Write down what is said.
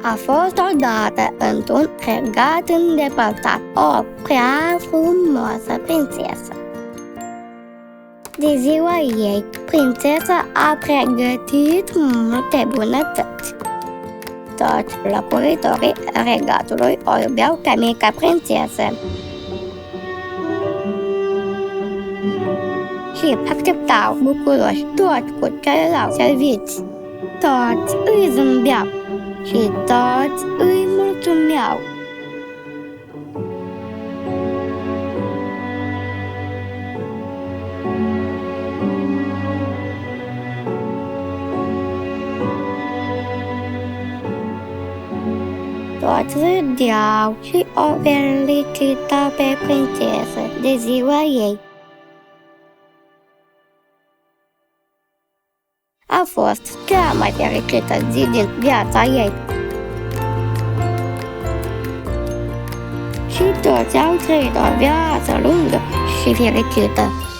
A fost odată într-un regat îndepărtat o prea frumoasă prințesă. De ziua ei, prințesa a pregătit multe bunătăți. Toți locuitorii regatului o iubeau ca mica prințesă și acceptau bucuroși toți cu care erau serviți. Toți îi zâmbeau și toți îi mulțumeau. Toți râdeau și o felicitau pe prințesă de ziua ei. A fost cea mai fericită zi din viața ei. Și toți au trăit o viață lungă și fericită.